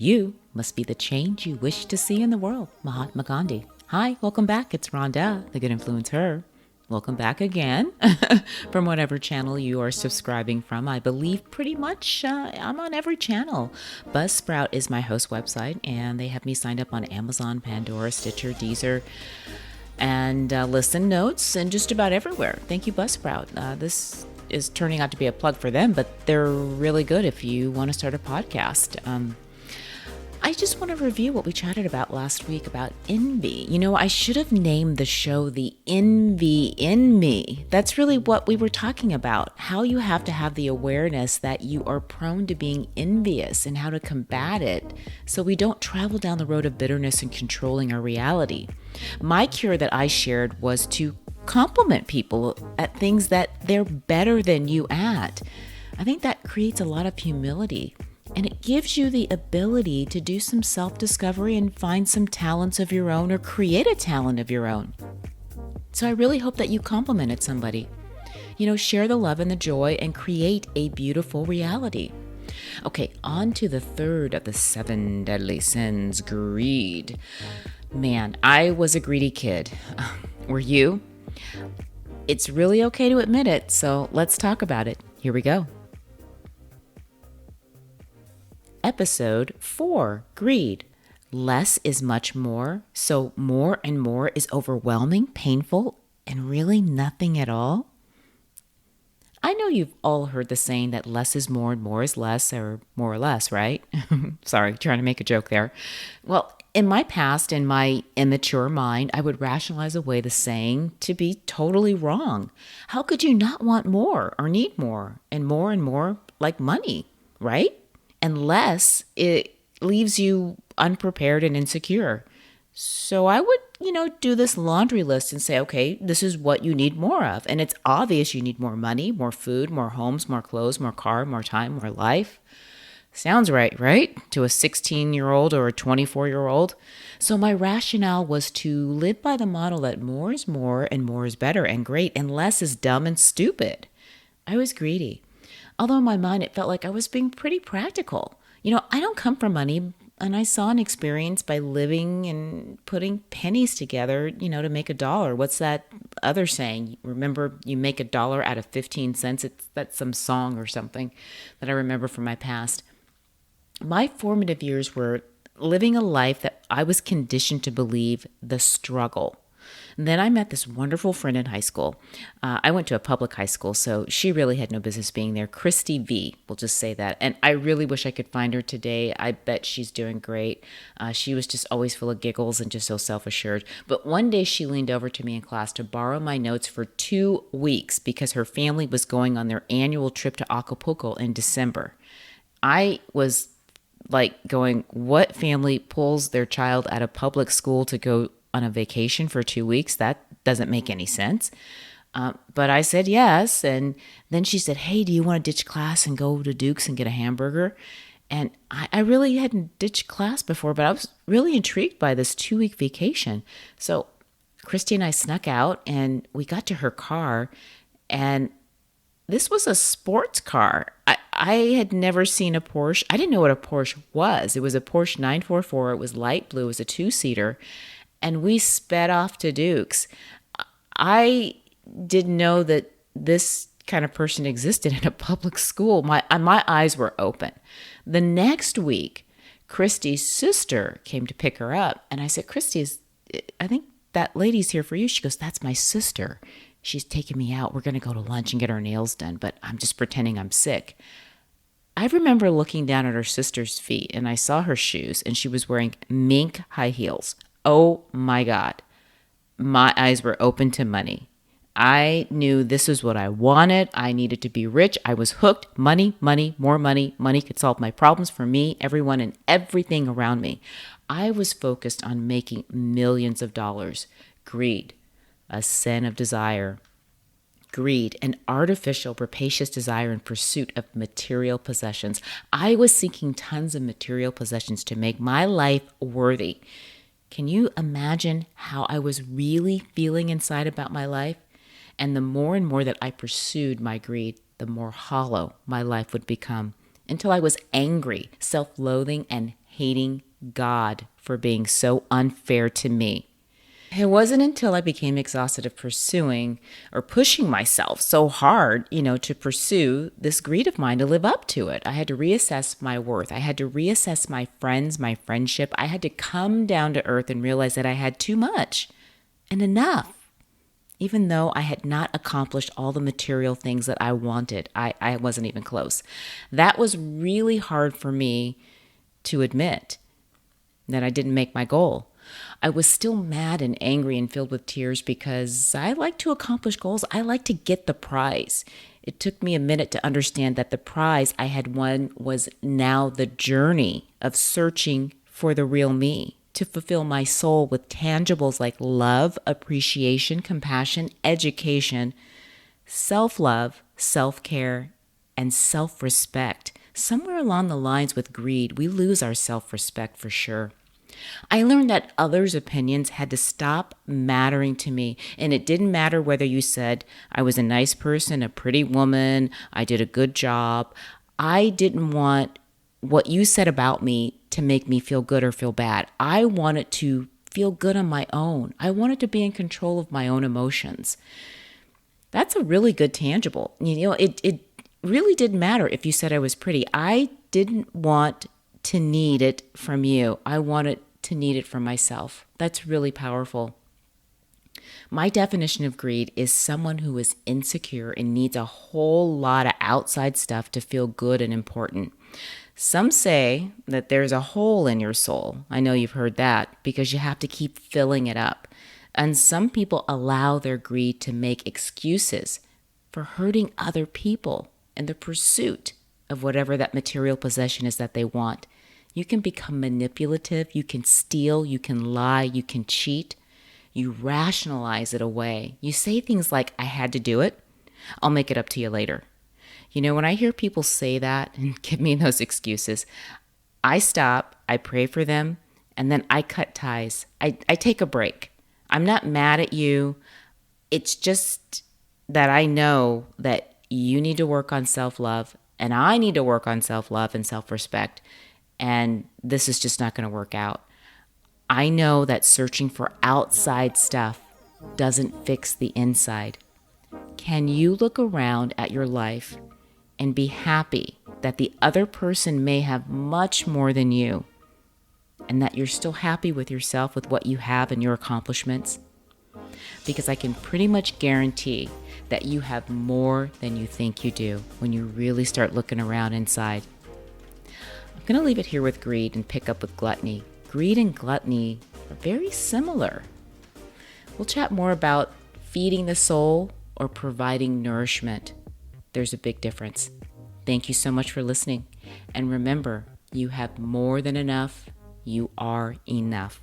You must be the change you wish to see in the world. Mahatma Gandhi. Hi, welcome back. It's Rhonda, the Good Influencer. Welcome back again from whatever channel you are subscribing from. I believe pretty much I'm on every channel. Buzzsprout is my host website, and they have me signed up on Amazon, Pandora, Stitcher, Deezer, and Listen Notes, and just about everywhere. Thank you, Buzzsprout. This is turning out to be a plug for them, but they're really good if you want to start a podcast. I just want to review what we chatted about last week about envy. You know, I should have named the show The Envy in Me. That's really what we were talking about, how you have to have the awareness that you are prone to being envious and how to combat it so we don't travel down the road of bitterness and controlling our reality. My cure that I shared was to compliment people at things that they're better than you at. I think that creates a lot of humility. And it gives you the ability to do some self-discovery and find some talents of your own or create a talent of your own. So I really hope that you complimented somebody. You know, share the love and the joy and create a beautiful reality. Okay, on to the third of the 7 deadly sins, greed. Man, I was a greedy kid. Were you? It's really okay to admit it, so let's talk about it. Here we go. Episode 4, Greed. Less is much more, so more and more is overwhelming, painful, and really nothing at all. I know you've all heard the saying that less is more and more is less, or more or less, right? Sorry, trying to make a joke there. Well, in my past, in my immature mind, I would rationalize away the saying to be totally wrong. How could you not want more or need more, and more like money, right? Unless it leaves you unprepared and insecure. So I would, do this laundry list and say, okay, this is what you need more of. And it's obvious you need more money, more food, more homes, more clothes, more car, more time, more life. Sounds right? To a 16-year-old or a 24-year-old. So my rationale was to live by the model that more is more and more is better and great and less is dumb and stupid. I was greedy. Although in my mind, it felt like I was being pretty practical. I don't come from money, and I saw an experience by living and putting pennies together, to make $1. What's that other saying? Remember, you make $1 out of 15 cents? That's some song or something that I remember from my past. My formative years were living a life that I was conditioned to believe the struggle. And then I met this wonderful friend in high school. I went to a public high school, so she really had no business being there. Christy V, we'll just say that. And I really wish I could find her today. I bet she's doing great. She was just always full of giggles and just so self-assured. But one day she leaned over to me in class to borrow my notes for 2 weeks because her family was going on their annual trip to Acapulco in December. I was like going, what family pulls their child out of public school to go on a vacation for 2 weeks? That doesn't make any sense. But I said yes. And then she said, hey, do you want to ditch class and go to Duke's and get a hamburger? And I really hadn't ditched class before, but I was really intrigued by this 2-week vacation. So Christy and I snuck out and we got to her car, and this was a sports car. I had never seen a Porsche. I didn't know what a Porsche was. It was a Porsche 944. It was light blue. It was a 2-seater. And we sped off to Duke's. I didn't know that this kind of person existed in a public school. My eyes were open. The next week, Christy's sister came to pick her up. And I said, Christy, I think that lady's here for you. She goes, that's my sister. She's taking me out. We're going to go to lunch and get our nails done, but I'm just pretending I'm sick. I remember looking down at her sister's feet, and I saw her shoes, and she was wearing mink high heels. Oh my God. My eyes were open to money. I knew this was what I wanted. I needed to be rich. I was hooked. Money, more money. Money could solve my problems for me, everyone, and everything around me. I was focused on making millions of dollars. Greed, a sin of desire. Greed, an artificial, rapacious desire in pursuit of material possessions. I was seeking tons of material possessions to make my life worthy. Can you imagine how I was really feeling inside about my life? And the more and more that I pursued my greed, the more hollow my life would become, until I was angry, self-loathing, and hating God for being so unfair to me. It wasn't until I became exhausted of pursuing or pushing myself so hard, to pursue this greed of mine, to live up to it. I had to reassess my worth. I had to reassess my friends, my friendship. I had to come down to earth and realize that I had too much and enough. Even though I had not accomplished all the material things that I wanted, I wasn't even close. That was really hard for me to admit, that I didn't make my goal. I was still mad and angry and filled with tears because I like to accomplish goals. I like to get the prize. It took me a minute to understand that the prize I had won was now the journey of searching for the real me, to fulfill my soul with tangibles like love, appreciation, compassion, education, self-love, self-care, and self-respect. Somewhere along the lines with greed, we lose our self-respect for sure. I learned that others' opinions had to stop mattering to me. And it didn't matter whether you said I was a nice person, a pretty woman, I did a good job. I didn't want what you said about me to make me feel good or feel bad. I wanted to feel good on my own. I wanted to be in control of my own emotions. That's a really good tangible. It really didn't matter if you said I was pretty. I didn't want to need it from you. I wanted to need it from myself. That's really powerful. My definition of greed is someone who is insecure and needs a whole lot of outside stuff to feel good and important. Some say that there's a hole in your soul. I know you've heard that because you have to keep filling it up. And some people allow their greed to make excuses for hurting other people in the pursuit of whatever that material possession is that they want. You can become manipulative, you can steal, you can lie, you can cheat. You rationalize it away. You say things like, I had to do it. I'll make it up to you later. When I hear people say that and give me those excuses, I stop, I pray for them, and then I cut ties. I take a break. I'm not mad at you. It's just that I know that you need to work on self-love, and I need to work on self-love and self-respect. And this is just not going to work out. I know that searching for outside stuff doesn't fix the inside. Can you look around at your life and be happy that the other person may have much more than you, and that you're still happy with yourself, with what you have and your accomplishments? Because I can pretty much guarantee that you have more than you think you do when you really start looking around inside. I'm going to leave it here with greed and pick up with gluttony. Greed and gluttony are very similar. We'll chat more about feeding the soul or providing nourishment. There's a big difference. Thank you so much for listening. And remember, you have more than enough. You are enough.